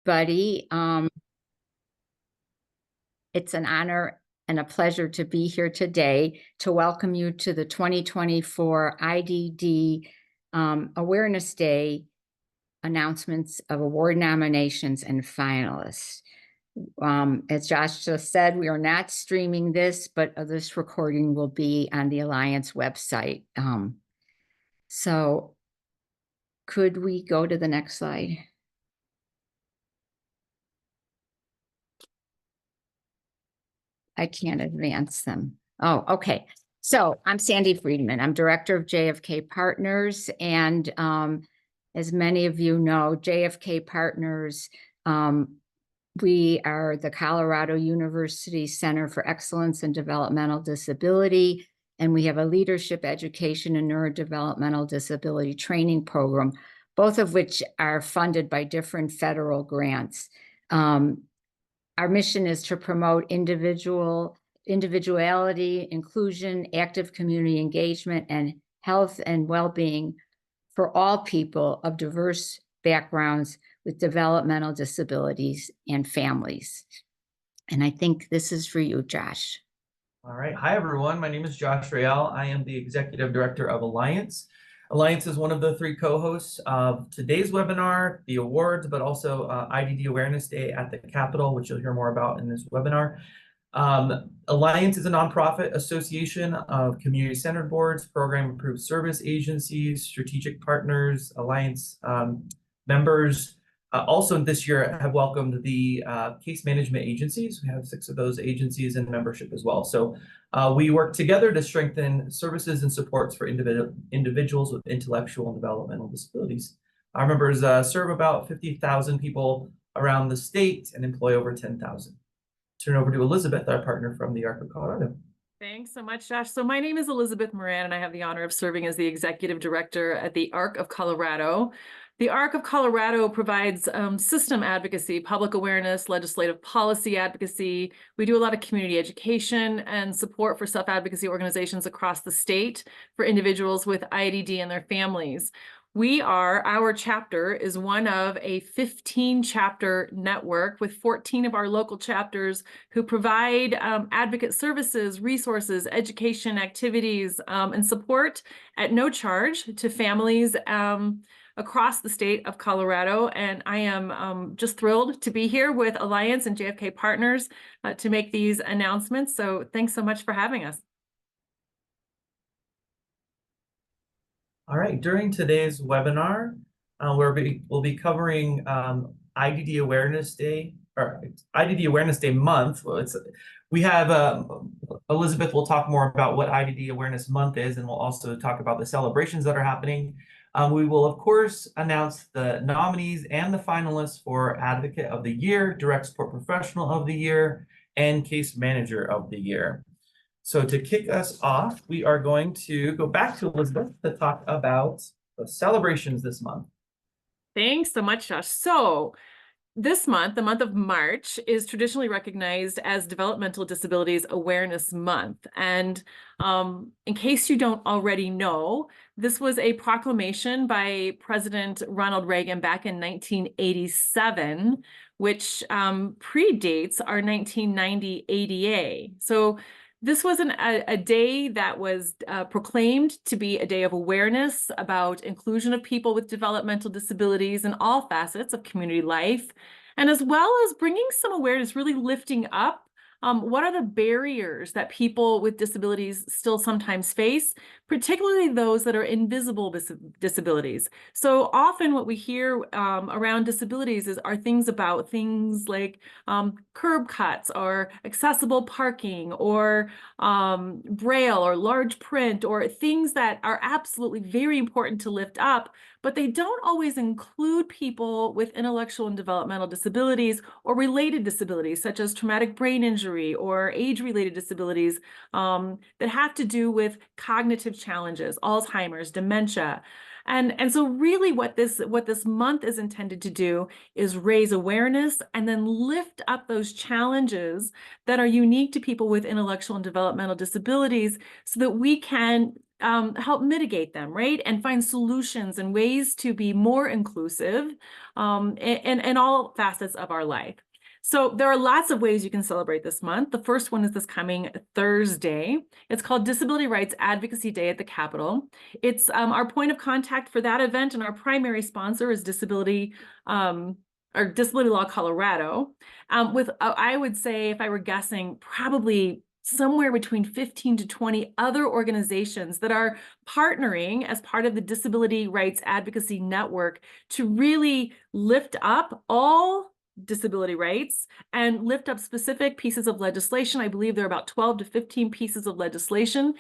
Buddy. It's an honor and a pleasure to be here today to welcome you to the 2024 IDD Awareness Day announcements of award nominations and finalists. As Josh just said, we are not streaming this, but this recording will be on the Alliance website. So could we go to the next slide? I can't advance them. Oh, okay. So I'm Sandy Friedman. I'm director of JFK Partners. And as many of you know, JFK Partners, we are the Colorado University Center for Excellence in Developmental Disability. And we have a leadership education and neurodevelopmental disability training program, both of which are funded by different federal grants. Our mission is to promote individuality, inclusion, active community engagement, and health and well-being for all people of diverse backgrounds with developmental disabilities and families. And I think this is for you, Josh. All right. Hi, everyone. My name is Josh Rayel. I am the Executive Director of Alliance. Alliance is one of the three co-hosts of today's webinar, the awards, but also IDD Awareness Day at the Capitol, which you'll hear more about in this webinar. Alliance is a nonprofit association of community-centered boards, program-approved service agencies, strategic partners, Alliance members. Also this year have welcomed the case management agencies. We have 6 of those agencies in membership as well. So we work together to strengthen services and supports for individuals with intellectual and developmental disabilities. Our members serve about 50,000 people around the state and employ over 10,000. Turn over to Elizabeth, our partner from the ARC of Colorado. Thanks so much, Josh. So my name is Elizabeth Moran, and I have the honor of serving as the Executive Director at the ARC of Colorado. The ARC of Colorado provides system advocacy, public awareness, legislative policy advocacy. We do a lot of community education and support for self-advocacy organizations across the state for individuals with IDD and their families. Our chapter is one of a 15-chapter network with 14 of our local chapters who provide advocate services, resources, education, activities, and support at no charge to families across the state of Colorado. And I am just thrilled to be here with Alliance and JFK Partners to make these announcements. So thanks so much for having us. All right, during today's webinar, we'll be covering IDD Awareness Day, or IDD Awareness Day month. Well, we have Elizabeth will talk more about what IDD Awareness Month is, and we'll also talk about the celebrations that are happening. We will, of course, announce the nominees and the finalists for Advocate of the Year, Direct Support Professional of the Year, and Case Manager of the Year. So to kick us off, we are going to go back to Elizabeth to talk about the celebrations this month. Thanks so much, Josh. So this month, the month of March, is traditionally recognized as Developmental Disabilities Awareness Month. And in case you don't already know, this was a proclamation by President Ronald Reagan back in 1987, which predates our 1990 ADA. So this was a day that was proclaimed to be a day of awareness about inclusion of people with developmental disabilities in all facets of community life, and as well as bringing some awareness, really lifting up what are the barriers that people with disabilities still sometimes face, particularly those that are invisible disabilities. So often what we hear around disabilities are things like curb cuts or accessible parking or braille or large print, or things that are absolutely very important to lift up, but they don't always include people with intellectual and developmental disabilities or related disabilities, such as traumatic brain injury or age-related disabilities that have to do with cognitive challenges, Alzheimer's, dementia. And so really what this month is intended to do is raise awareness and then lift up those challenges that are unique to people with intellectual and developmental disabilities so that we can help mitigate them, right? And find solutions and ways to be more inclusive in all facets of our life. So there are lots of ways you can celebrate this month. The first one is this coming Thursday. It's called Disability Rights Advocacy Day at the Capitol. It's our point of contact for that event, and our primary sponsor is Disability Law Colorado. I would say, if I were guessing, probably somewhere between 15 to 20 other organizations that are partnering as part of the Disability Rights Advocacy Network to really lift up all disability rights and lift up specific pieces of legislation. I believe there are about 12 to 15 pieces of legislation.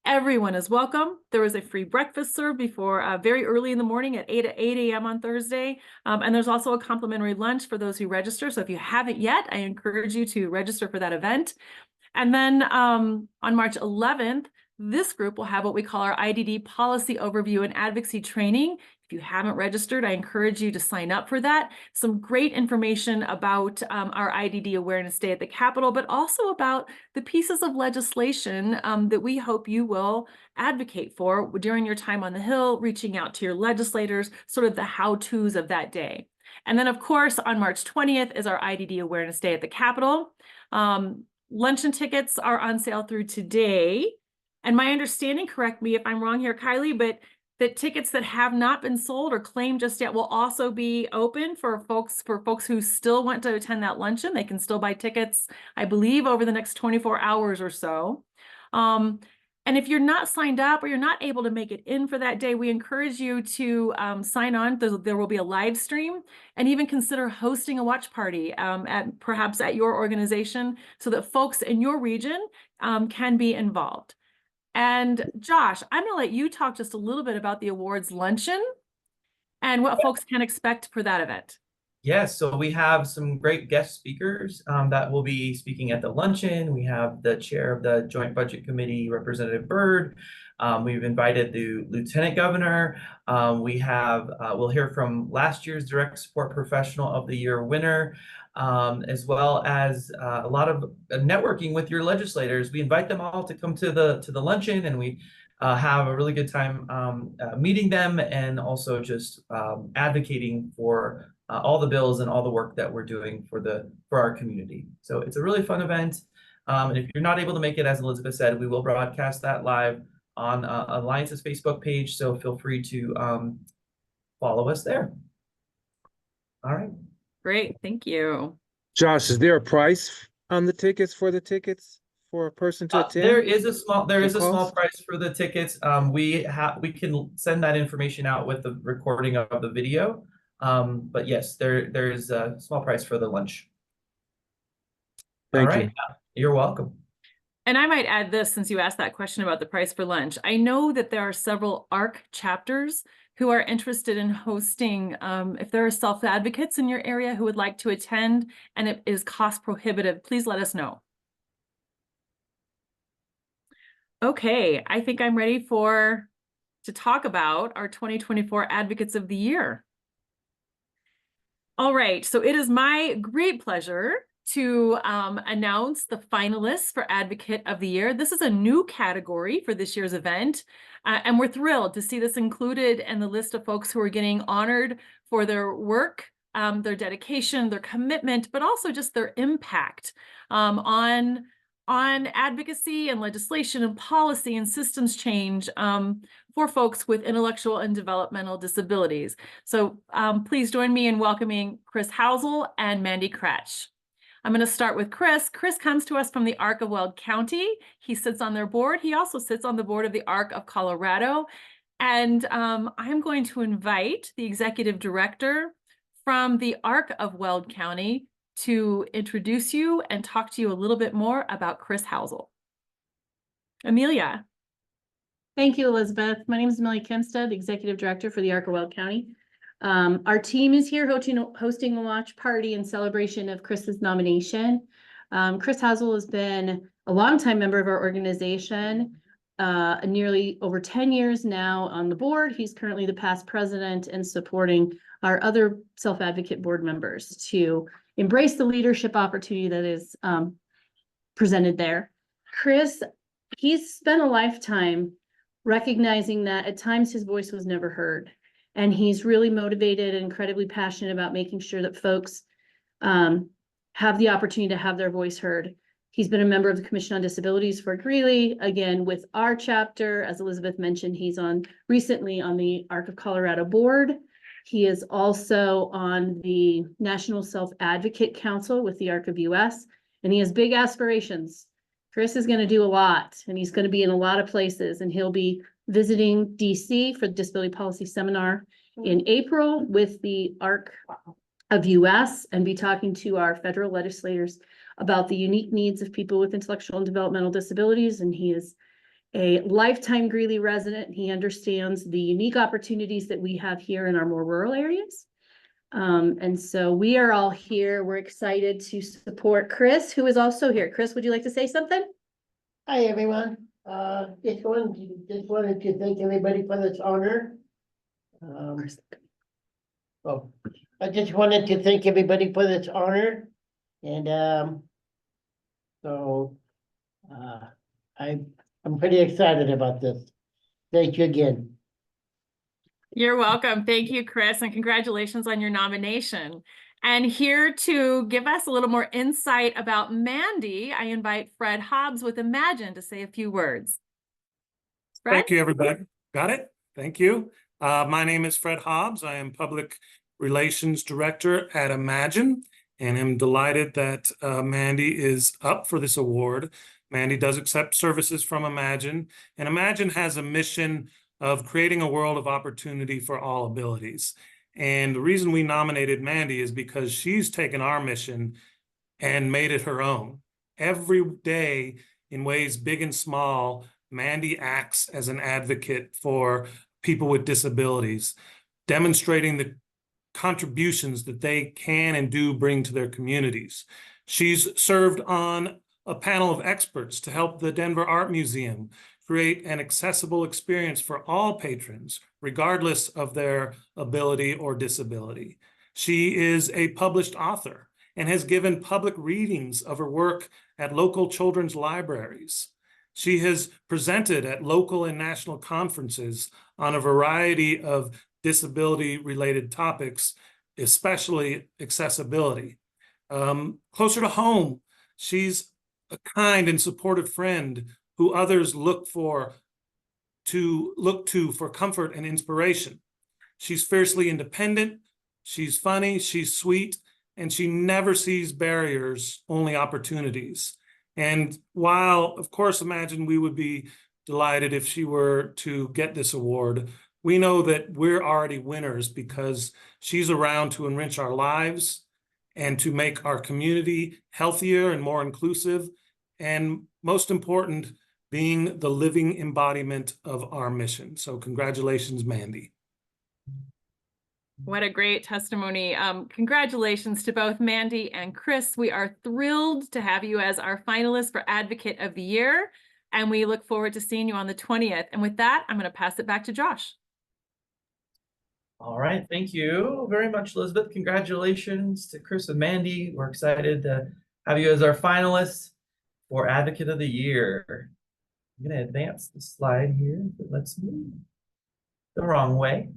Everyone is welcome. There is a free breakfast served before very early in the morning at 8 a.m. on Thursday. And there's also a complimentary lunch for those who register. So if you haven't yet, I encourage you to register for that event. And then on March 11th, this group will have what we call our IDD Policy Overview and Advocacy Training. If you haven't registered, I encourage you to sign up for that. Some great information about our IDD Awareness Day at the Capitol, but also about the pieces of legislation that we hope you will advocate for during your time on the Hill, reaching out to your legislators, sort of the how-tos of that day. And then, of course, on March 20th is our IDD Awareness Day at the Capitol. Luncheon tickets are on sale through today. And my understanding, correct me if I'm wrong here, Kylie, but that tickets that have not been sold or claimed just yet will also be open for folks who still want to attend that luncheon. They can still buy tickets, I believe, over the next 24 hours or so. And if you're not signed up or you're not able to make it in for that day, we encourage you to sign on. There will be a live stream, and even consider hosting a watch party perhaps at your organization so that folks in your region can be involved. And Josh, I'm going to let you talk just a little bit about the awards luncheon and what folks can expect for that event. Yes, so we have some great guest speakers that will be speaking at the luncheon. We have the chair of the Joint Budget Committee, Representative Byrd. We've invited the Lieutenant Governor. We'll hear from last year's Direct Support Professional of the Year winner, as well as a lot of networking with your legislators. We invite them all to come to the luncheon, and we have a really good time meeting them, and also just advocating for all the bills and all the work that we're doing for our community. So it's a really fun event. And if you're not able to make it, as Elizabeth said, we will broadcast that live on Alliance's Facebook page. So feel free to follow us there. All right. Great, thank you. Josh, is there a price on the tickets for a person to attend? There is a small cost? price for the tickets. We can send that information out with the recording of the video. But yes, there's a small price for the lunch. Thank All right. you. You're welcome. And I might add this, since you asked that question about the price for lunch. I know that there are several ARC chapters who are interested in hosting, if there are self-advocates in your area who would like to attend and it is cost prohibitive, please let us know. Okay, I think I'm ready to talk about our 2024 Advocates of the Year. All right, so it is my great pleasure to announce the finalists for Advocate of the Year. This is a new category for this year's event, and we're thrilled to see this included in the list of folks who are getting honored for their work, their dedication, their commitment, but also just their impact on advocacy and legislation and policy and systems change for folks with intellectual and developmental disabilities. So please join me in welcoming Chris Housel and Mandy Kratch. I'm going to start with Chris. Chris comes to us from the ARC of Weld County. He sits on their board. He also sits on the board of the ARC of Colorado. And I'm going to invite the executive director from the ARC of Weld County to introduce you and talk to you a little bit more about Chris Housel. Amelia. Thank you, Elizabeth. My name is Amelia Kempstead, Executive Director for the ARC of Weld County. Our team is here hosting a watch party in celebration of Chris's nomination. Chris Housel has been a longtime member of our organization, nearly over 10 years now on the board. He's currently the past president and supporting our other self-advocate board members to embrace the leadership opportunity that is presented there. Chris, he's spent a lifetime recognizing that at times his voice was never heard. And he's really motivated and incredibly passionate about making sure that folks have the opportunity to have their voice heard. He's been a member of the Commission on Disabilities for Greeley, again, with our chapter. As Elizabeth mentioned, he's recently on the ARC of Colorado board. He is also on the National Self-Advocate Council with the ARC of US, and he has big aspirations. Chris is going to do a lot, and he's going to be in a lot of places, and he'll be visiting DC for the Disability Policy Seminar in April with the ARC of US, and be talking to our federal legislators about the unique needs of people with intellectual and developmental disabilities. And he is a lifetime Greeley resident. He understands the unique opportunities that we have here in our more rural areas. And so we are all here. We're excited to support Chris, who is also here. Chris, would you like to say something? Hi, everyone. Just wanted to thank everybody for this honor. I just wanted to thank everybody for this honor. And I'm pretty excited about this. Thank you again. You're welcome. Thank you, Chris, and congratulations on your nomination. And here to give us a little more insight about Mandy, I invite Fred Hobbs with Imagine to say a few words. Fred? Thank you, everybody. Got it? Thank you. My name is Fred Hobbs. I am Public Relations Director at Imagine, and I'm delighted that Mandy is up for this award. Mandy does accept services from Imagine, and Imagine has a mission of creating a world of opportunity for all abilities. And the reason we nominated Mandy is because she's taken our mission and made it her own. Every day, in ways big and small, Mandy acts as an advocate for people with disabilities, demonstrating the contributions that they can and do bring to their communities. She's served on a panel of experts to help the Denver Art Museum create an accessible experience for all patrons, regardless of their ability or disability. She is a published author and has given public readings of her work at local children's libraries. She has presented at local and national conferences on a variety of disability-related topics, especially accessibility. Closer to home, she's a kind and supportive friend who others look to for comfort and inspiration. She's fiercely independent, she's funny, she's sweet, and she never sees barriers, only opportunities. And while, of course, Imagine we would be delighted if she were to get this award, we know that we're already winners because she's around to enrich our lives and to make our community healthier and more inclusive, and most important, being the living embodiment of our mission. So congratulations, Mandy. What a great testimony. Congratulations to both Mandy and Chris. We are thrilled to have you as our finalist for Advocate of the Year, and we look forward to seeing you on the 20th. And with that, I'm going to pass it back to Josh. All right, thank you very much, Elizabeth. Congratulations to Chris and Mandy. We're excited to have you as our finalists for Advocate of the Year. I'm going to advance the slide here. Let's move the wrong way.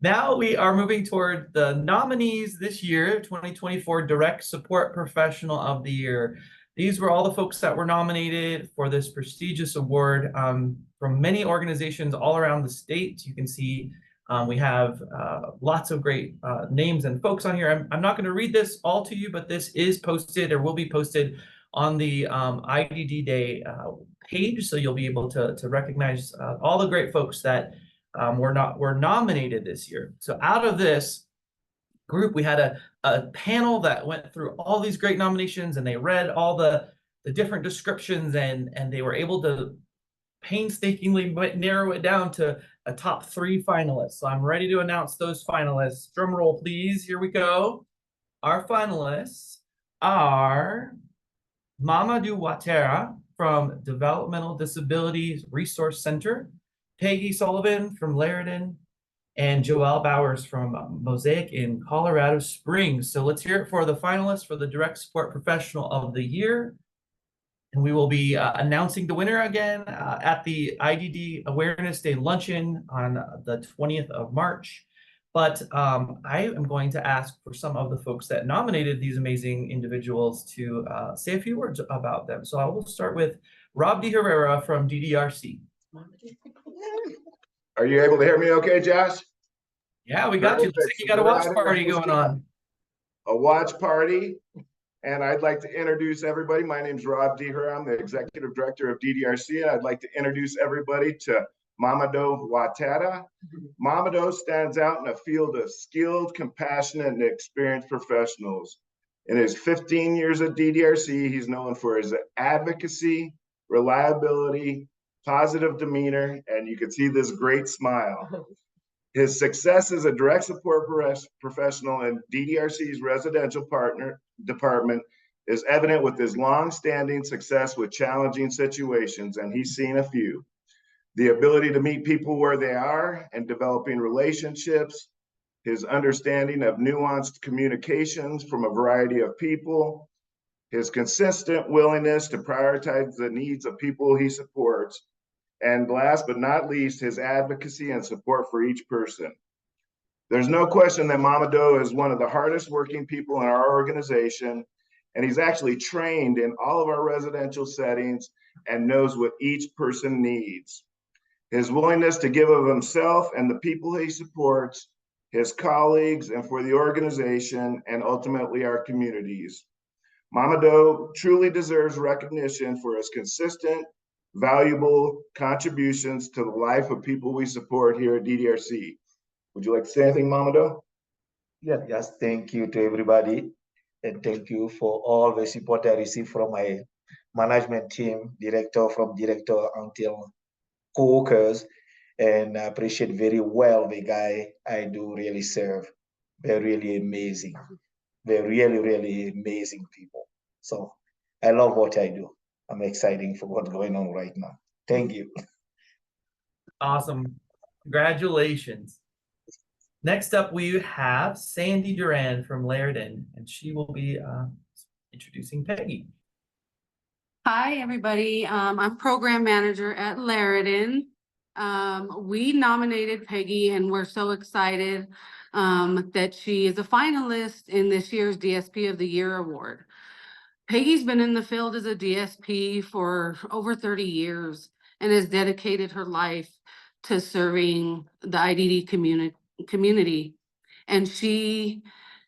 Now we are moving toward the nominees this year, 2024 Direct Support Professional of the Year. These were all the folks that were nominated for this prestigious award from many organizations all around the state. You can see we have lots of great names and folks on here. I'm not going to read this all to you, but this is posted or will be posted on the IDD Day page, so you'll be able to recognize all the great folks that were nominated this year. So out of this group, we had a panel that went through all these great nominations, and they read all the different descriptions, and they were able to painstakingly narrow it down to a top 3 finalists. So I'm ready to announce those finalists. Drum roll, please. Here we go. Our finalists are Mamadou Ouattara from Developmental Disabilities Resource Center, Peggy Sullivan from Laridan, and Joelle Bowers from Mosaic in Colorado Springs. So let's hear it for the finalists for the Direct Support Professional of the Year. And we will be announcing the winner again at the IDD Awareness Day Luncheon on the 20th of March. But I am going to ask for some of the folks that nominated these amazing individuals to say a few words about them. So I will start with Rob De Herrera from DDRC. Are you able to hear me okay, Josh? Yeah, we got you. Looks like you got a watch party going on. A watch party. And I'd like to introduce everybody. My name is Rob De Herrera. I'm the Executive Director of DDRC. And I'd like to introduce everybody to Mamadou Ouattara. Mamadou stands out in a field of skilled, compassionate, and experienced professionals. In his 15 years at DDRC, he's known for his advocacy, reliability, positive demeanor, and you can see this great smile. His success as a direct support professional in DDRC's residential department is evident with his long-standing success with challenging situations, and he's seen a few. The ability to meet people where they are and developing relationships, his understanding of nuanced communications from a variety of people, his consistent willingness to prioritize the needs of people he supports, and last but not least, his advocacy and support for each person. There's no question that Mamadou is one of the hardest working people in our organization, and he's actually trained in all of our residential settings and knows what each person needs. His willingness to give of himself and the people he supports, his colleagues, and for the organization, and ultimately our communities. Mamadou truly deserves recognition for his consistent, valuable contributions to the life of people we support here at DDRC. Would you like to say anything, Mamadou? Yes, thank you to everybody. And thank you for all the support I received from my management team, from director until co-workers. And I appreciate very well the guy I do really serve. They're really amazing. They're really, really amazing people. So I love what I do. I'm excited for what's going on right now. Thank you. Awesome. Congratulations. Next up, we have Sandy Duran from Lairden, and she will be introducing Peggy. Hi, everybody. I'm program manager at Lairden. We nominated Peggy and we're so excited that she is a finalist in this year's DSP of the Year award. Peggy's been in the field as a DSP for over 30 years and has dedicated her life to serving the IDD community. And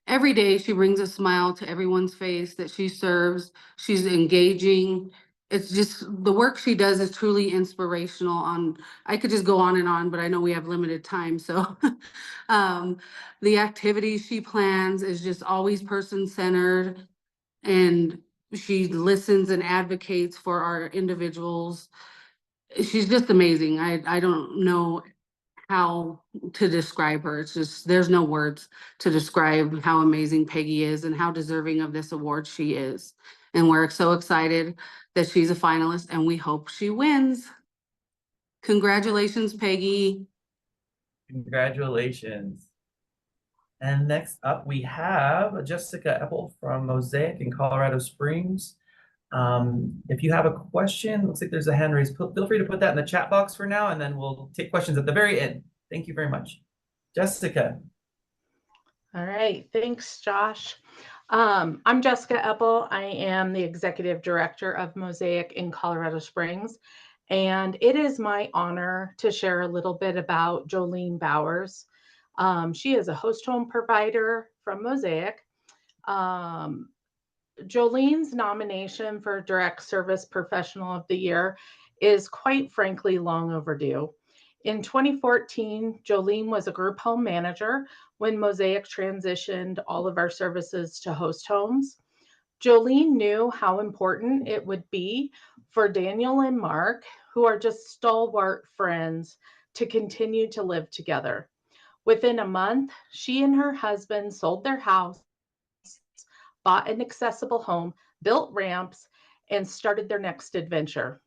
every day she brings a smile to everyone's face that she serves. She's engaging. It's just the work she does is truly inspirational. I could just go on, but I know we have limited time. So the activities she plans is just always person-centered, and she listens and advocates for our individuals. She's just amazing. I don't know how to describe her. It's just, there's no words to describe how amazing Peggy is and how deserving of this award she is. And we're so excited that she's a finalist and we hope she wins. Congratulations, Peggy. Congratulations. And next up, we have Jessica Eppel from Mosaic in Colorado Springs. If you have a question, looks like there's a hand raised. Feel free to put that in the chat box for now, and then we'll take questions at the very end. Thank you very much. Jessica. All right, thanks, Josh. I'm Jessica Eppel. I am the Executive Director of Mosaic in Colorado Springs, and it is my honor to share a little bit about Jolene Bowers. She is a host home provider from Mosaic. Jolene's nomination for Direct Service Professional of the Year is quite frankly long overdue. In 2014, Jolene was a group home manager when Mosaic transitioned all of our services to host homes. Jolene knew how important it would be for Daniel and Mark, who are just stalwart friends, to continue to live together. Within a month, she and her husband sold their house, bought an accessible home, built ramps, and started their next adventure.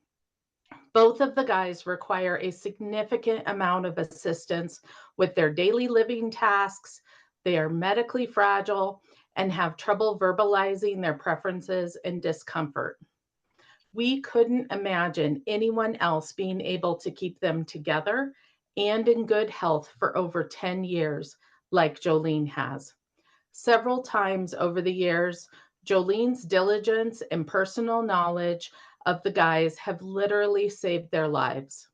Both of the guys require a significant amount of assistance with their daily living tasks. They are medically fragile and have trouble verbalizing their preferences and discomfort. We couldn't imagine anyone else being able to keep them together and in good health for over 10 years, like Jolene has. Several times over the years, Jolene's diligence and personal knowledge of the guys have literally saved their lives.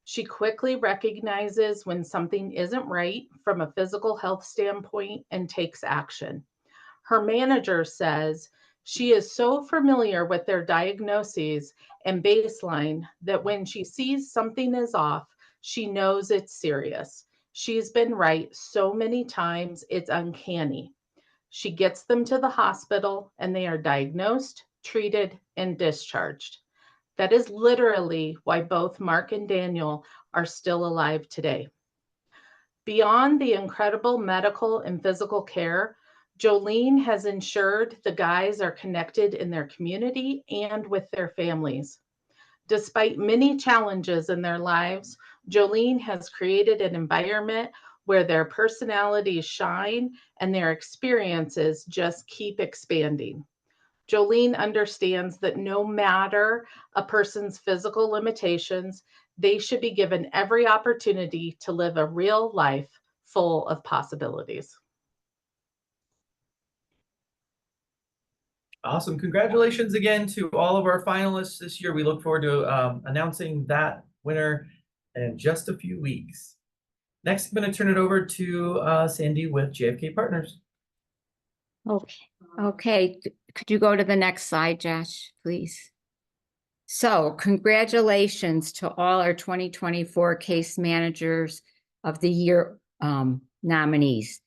She quickly recognizes when something isn't right from a physical health standpoint and takes action. Her manager says she is so familiar with their diagnoses and baseline that when she sees something is off, she knows it's serious. She's been right so many times, it's uncanny. She gets them to the hospital and they are diagnosed, treated, and discharged. That is literally why both Mark and Daniel are still alive today. Beyond the incredible medical and physical care, Jolene has ensured the guys are connected in their community and with their families. Despite many challenges in their lives, Jolene has created an environment where their personalities shine and their experiences just keep expanding. Jolene understands that no matter a person's physical limitations, they should be given every opportunity to live a real life full of possibilities. Awesome. Congratulations again to all of our finalists this year. We look forward to announcing that winner in just a few weeks. Next, I'm going to turn it over to Sandy with JFK Partners. Okay. Could you go to the next slide, Josh, please? So congratulations to all our 2024 Case Managers of the Year nominees.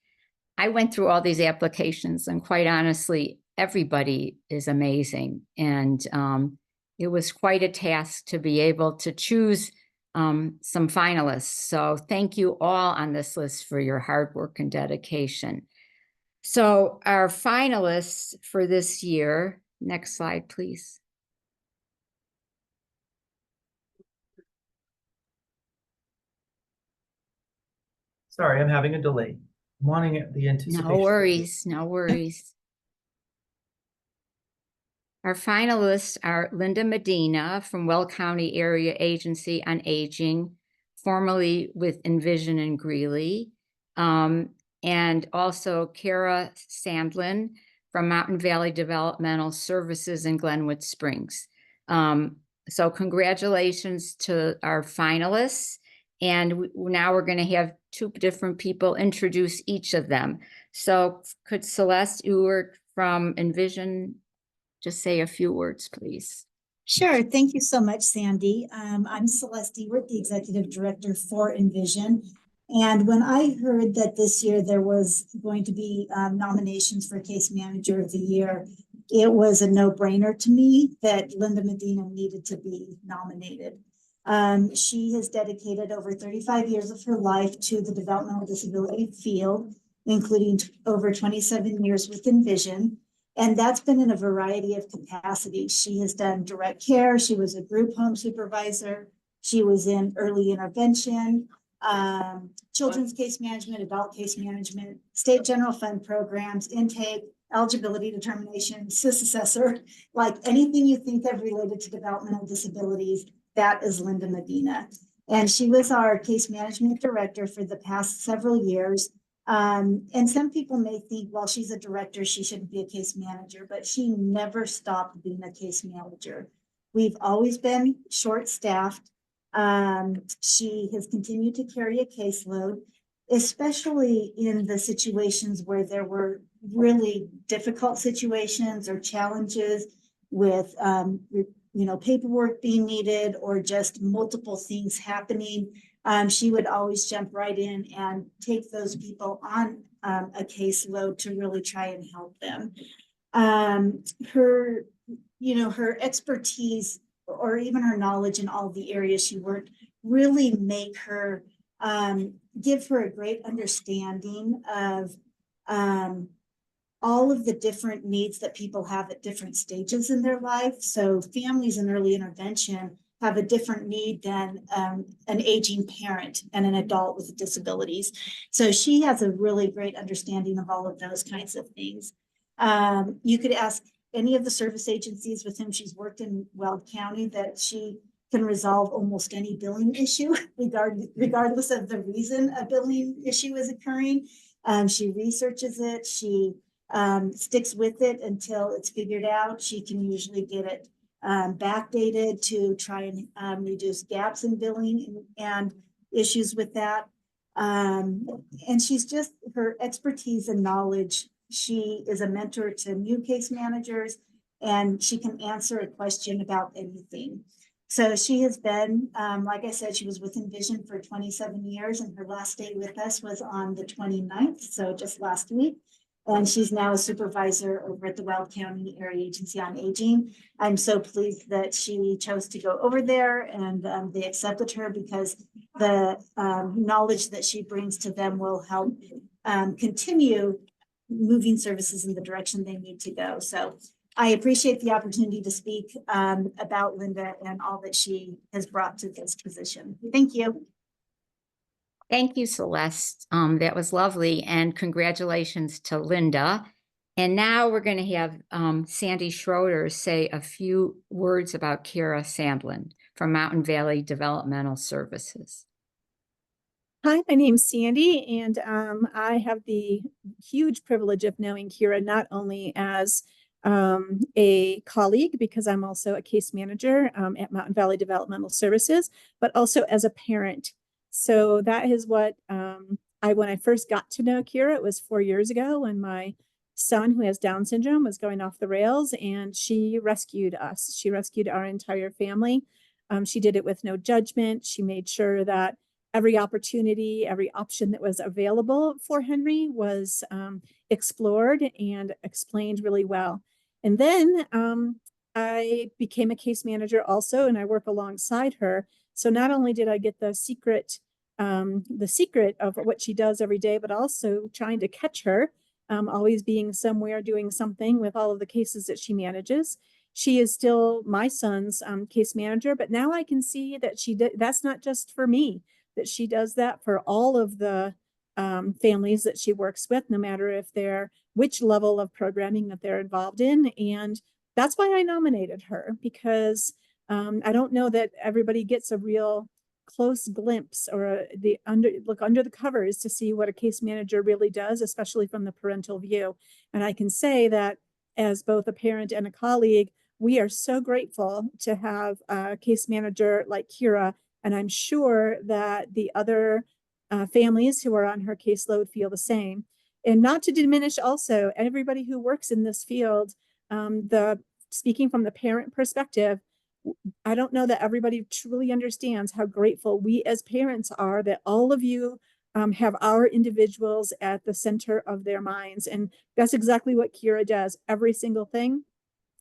I went through all these applications and quite honestly, everybody is amazing. And it was quite a task to be able to choose some finalists. So thank you all on this list for your hard work and dedication. So our finalists for this year, next slide, please. Sorry, I'm having a delay. I'm wanting the anticipation. No worries, no worries. Our finalists are Linda Medina from Will County Area Agency on Aging, formerly with Envision and Greeley, and also Kara Sandlin from Mountain Valley Developmental Services in Glenwood Springs. So congratulations to our finalists. And now we're going to have two different people introduce each of them. So could Celeste Ewert from Envision just say a few words, please? Sure. Thank you so much, Sandy. I'm Celeste Ewert, the Executive Director for Envision. And when I heard that this year there was going to be nominations for Case Manager of the Year, it was a no-brainer to me that Linda Medina needed to be nominated. She has dedicated over 35 years of her life to the developmental disability field, including over 27 years with Envision. And that's been in a variety of capacities. She has done direct care. She was a group home supervisor. She was in early intervention, children's case management, adult case management, state general fund programs, intake, eligibility determination, SIS assessor, like anything you think of related to developmental disabilities, that is Linda Medina. And she was our case management director for the past several years. And some people may think, well, she's a director, she shouldn't be a case manager, but she never stopped being a case manager. We've always been short-staffed. She has continued to carry a caseload, especially in the situations where there were really difficult situations or challenges with, paperwork being needed or just multiple things happening. She would always jump right in and take those people on a caseload to really try and help them. Her expertise or even her knowledge in all the areas she worked really make her, give her a great understanding of all of the different needs that people have at different stages in their life. So families in early intervention have a different need than an aging parent and an adult with disabilities. So she has a really great understanding of all of those kinds of things. You could ask any of the service agencies with whom she's worked in Weld County, that she can resolve almost any billing issue regardless of the reason a billing issue is occurring. She researches it. She sticks with it until it's figured out. She can usually get it backdated to try and reduce gaps in billing and issues with that. And she's just, her expertise and knowledge, she is a mentor to new case managers, and she can answer a question about anything. So she has been, like I said, she was with Envision for 27 years, and her last day with us was on the 29th, so just last week. And she's now a supervisor over at the Weld County Area Agency on Aging. I'm so pleased that she chose to go over there, and they accepted her because the knowledge that she brings to them will help continue moving services in the direction they need to go. So I appreciate the opportunity to speak about Linda and all that she has brought to this position. Thank you. Thank you, Celeste. That was lovely, and congratulations to Linda. And now we're going to have Sandy Schroeder say a few words about Kira Sandlin from Mountain Valley Developmental Services. Hi, my name's Sandy, and I have the huge privilege of knowing Kira not only as a colleague, because I'm also a case manager at Mountain Valley Developmental Services, but also as a parent. So that is what when I first got to know Kira, it was 4 years ago when my son, who has Down syndrome, was going off the rails, and she rescued us. She rescued our entire family. She did it with no judgment. She made sure that every opportunity, every option that was available for Henry was explored and explained really well. And then I became a case manager also, and I work alongside her. So not only did I get the secret of what she does every day, but also trying to catch her, always being somewhere doing something with all of the cases that she manages. She is still my son's case manager, but now I can see that that's not just for me, that she does that for all of the families that she works with, no matter if they're which level of programming that they're involved in. And that's why I nominated her, because I don't know that everybody gets a real close glimpse or look under the covers to see what a case manager really does, especially from the parental view. And I can say that as both a parent and a colleague, we are so grateful to have a case manager like Kira. And I'm sure that the other families who are on her caseload feel the same. And not to diminish also everybody who works in this field, speaking from the parent perspective, I don't know that everybody truly understands how grateful we as parents are that all of you have our individuals at the center of their minds. And that's exactly what Kira does. Every single thing,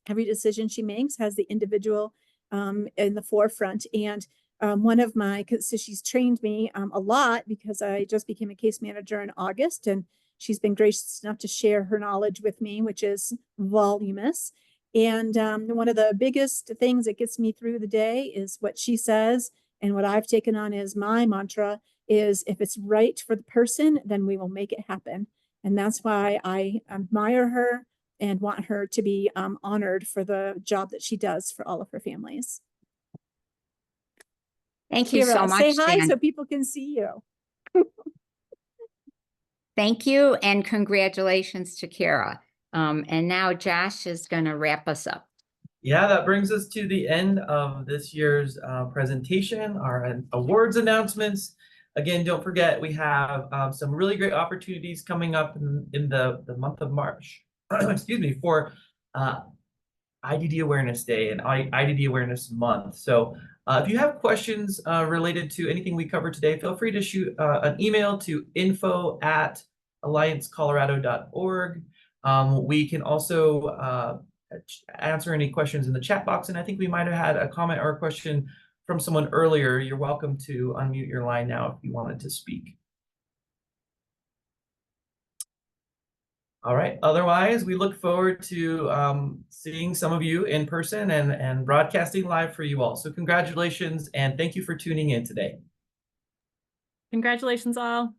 every decision she makes has the individual in the forefront. And so she's trained me a lot, because I just became a case manager in August, and she's been gracious enough to share her knowledge with me, which is voluminous. And one of the biggest things that gets me through the day is what she says. And what I've taken on as my mantra is, if it's right for the person, then we will make it happen. And that's why I admire her and want her to be honored for the job that she does for all of her families. Thank you so Kira, much. say hi Sandy. so people can see you. Thank you, and congratulations to Kira. And now Josh is going to wrap us up. Yeah, that brings us to the end of this year's presentation, our awards announcements. Again, don't forget, we have some really great opportunities coming up in the month of March, excuse me, for IDD Awareness Day and IDD Awareness Month. So if you have questions related to anything we covered today, feel free to shoot an email to info@alliancecolorado.org. We can also answer any questions in the chat box. And I think we might have had a comment or a question from someone earlier. You're welcome to unmute your line now if you wanted to speak. All right. Otherwise, we look forward to seeing some of you in person and broadcasting live for you all. So congratulations, and thank you for tuning in today. Congratulations all.